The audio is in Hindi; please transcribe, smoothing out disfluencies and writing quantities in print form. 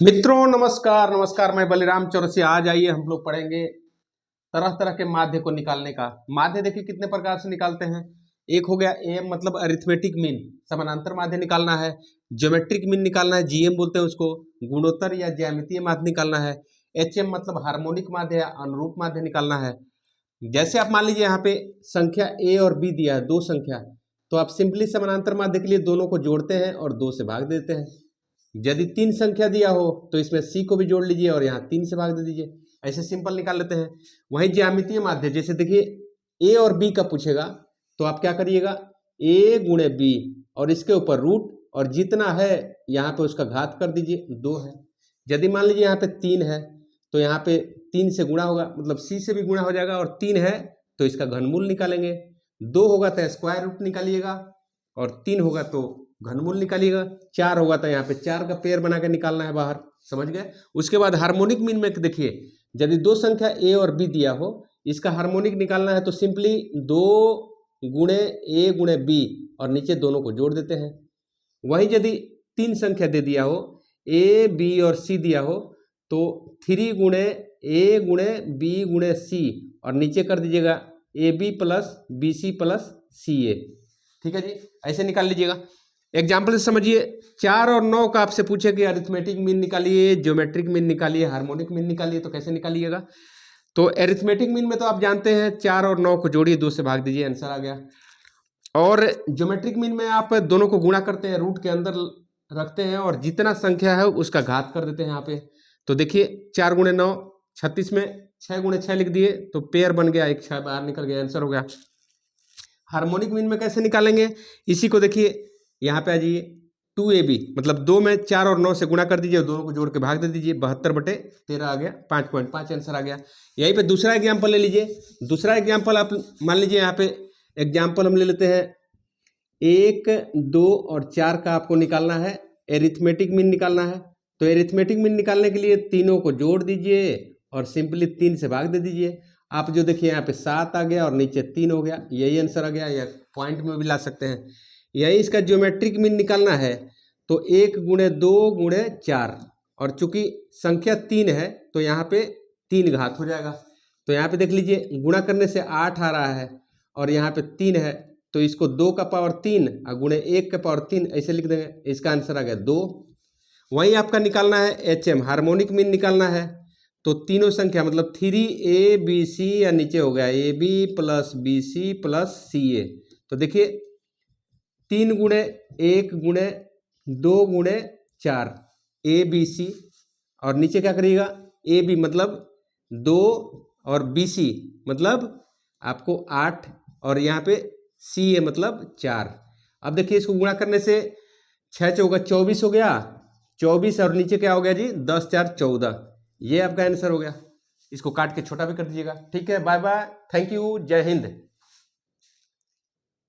मित्रों नमस्कार नमस्कार, मैं बलिराम चौरसिया। आज आइए हम लोग पढ़ेंगे तरह तरह के माध्य को निकालने का। माध्य देखिए कितने प्रकार से निकालते हैं। एक हो गया एम मतलब अरिथमेटिक मीन, समानांतर माध्य निकालना है। ज्योमेट्रिक मीन निकालना है, जीएम बोलते हैं उसको। गुणोत्तर या ज्यामितीय माध्य निकालना है। एचएम मतलब हार्मोनिक माध्य या अनुरूप माध्य निकालना है। जैसे आप मान लीजिए यहाँ पे संख्या ए और बी दिया है, दो संख्या, तो आप सिंपली समानांतर माध्य के लिए दोनों को जोड़ते हैं और दो से भाग देते हैं। यदि तीन संख्या दिया हो तो इसमें सी को भी जोड़ लीजिए और यहाँ तीन से भाग दे दीजिए, ऐसे सिंपल निकाल लेते हैं। वहीं ज्यामितीय माध्य जैसे देखिए ए और बी का पूछेगा तो आप क्या करिएगा, ए गुणे बी और इसके ऊपर रूट और जितना है यहाँ पे उसका घात कर दीजिए, दो है। यदि मान लीजिए यहाँ पे तीन है तो यहाँ पे तीन से गुणा होगा, मतलब सी से भी गुणा हो जाएगा, और तीन है तो इसका घनमूल निकालेंगे। दो होगा तो स्क्वायर रूट निकालिएगा और तीन होगा तो घनमूल निकालिएगा। चार होगा तो यहाँ पे चार का पेयर बना के निकालना है बाहर, समझ गए। उसके बाद हार्मोनिक मीन में देखिए, यदि दो संख्या ए और बी दिया हो, इसका हार्मोनिक निकालना है तो सिंपली दो गुणे ए गुणे बी और नीचे दोनों को जोड़ देते हैं। वहीं यदि तीन संख्या दे दिया हो, ए बी और सी दिया हो, तो थ्री गुणे ए गुणे बी गुणे सी और नीचे कर दीजिएगा A B plus B C plus C A. ठीक है जी, ऐसे निकाल लीजिएगा। एग्जाम्पल से समझिए, 4 और 9 का आपसे पूछे कि अरिथमेटिक मीन निकालिए, ज्योमेट्रिक मीन निकालिए, हार्मोनिक मीन निकालिए, तो कैसे निकालिएगा। तो अरिथमेटिक मीन में तो आप जानते हैं 4 और 9 को जोड़िए, 2 से भाग दीजिए, आंसर आ गया। और ज्योमेट्रिक मीन में आप दोनों को गुणा करते हैं, रूट के अंदर रखते हैं और जितना संख्या है उसका घात कर देते हैं यहाँ पे। तो देखिए 4 गुणे 9 36 में 6 गुणे 6 लिख दिए तो पेयर बन गया, एक 6 बाहर निकल गया, आंसर हो गया। हार्मोनिक मीन में कैसे निकालेंगे, इसी को देखिए यहाँ पे आ जाइए, 2ab मतलब 2 में 4 और 9 से गुणा कर दीजिए, दोनों को जोड़ के भाग दे दीजिए, 72/13 आ गया, 5.5 आंसर आ गया। यहीं पे दूसरा एग्जाम्पल ले लीजिए। दूसरा एग्जाम्पल आप मान लीजिए, यहाँ पे एग्जाम्पल हम ले लेते हैं 1, 2 और 4 का आपको निकालना है, एरिथमेटिक मीन निकालना है। तो एरिथमेटिक मीन निकालने के लिए तीनों को जोड़ दीजिए और सिंपली 3 से भाग दे दीजिए। आप जो देखिए यहाँ पे 7 आ गया और नीचे 3 हो गया, यही आंसर आ गया, या पॉइंट में भी ला सकते हैं। यही इसका ज्योमेट्रिक मीन निकालना है तो 1 गुणे 2 गुणे 4, और चूंकि संख्या 3 है तो यहाँ पे 3 घात हो जाएगा। तो यहाँ पे देख लीजिए, गुणा करने से 8 आ रहा है और यहाँ पे 3 है, तो इसको 2 का पावर 3 और गुणे 1 का पावर 3 ऐसे लिख देंगे, इसका आंसर आ गया 2। वहीं आपका निकालना है एचएम, हार्मोनिक मीन निकालना है। तो तीनों संख्या मतलब 3abc या नीचे हो गया ab plus B C plus C A. तो देखिए 3 गुणे 1 गुणे 2 गुणे 4 abc और नीचे क्या करिएगा, ab मतलब 2 और bc मतलब आपको 8 और यहाँ पे ca मतलब 4। अब देखिए इसको गुणा करने से 6 चौका 24 हो गया, 24 और नीचे क्या हो गया जी, 10 4 14, ये आपका आंसर हो गया। इसको काट के छोटा भी कर दीजिएगा। ठीक है, बाय बाय, थैंक यू, जय हिंद।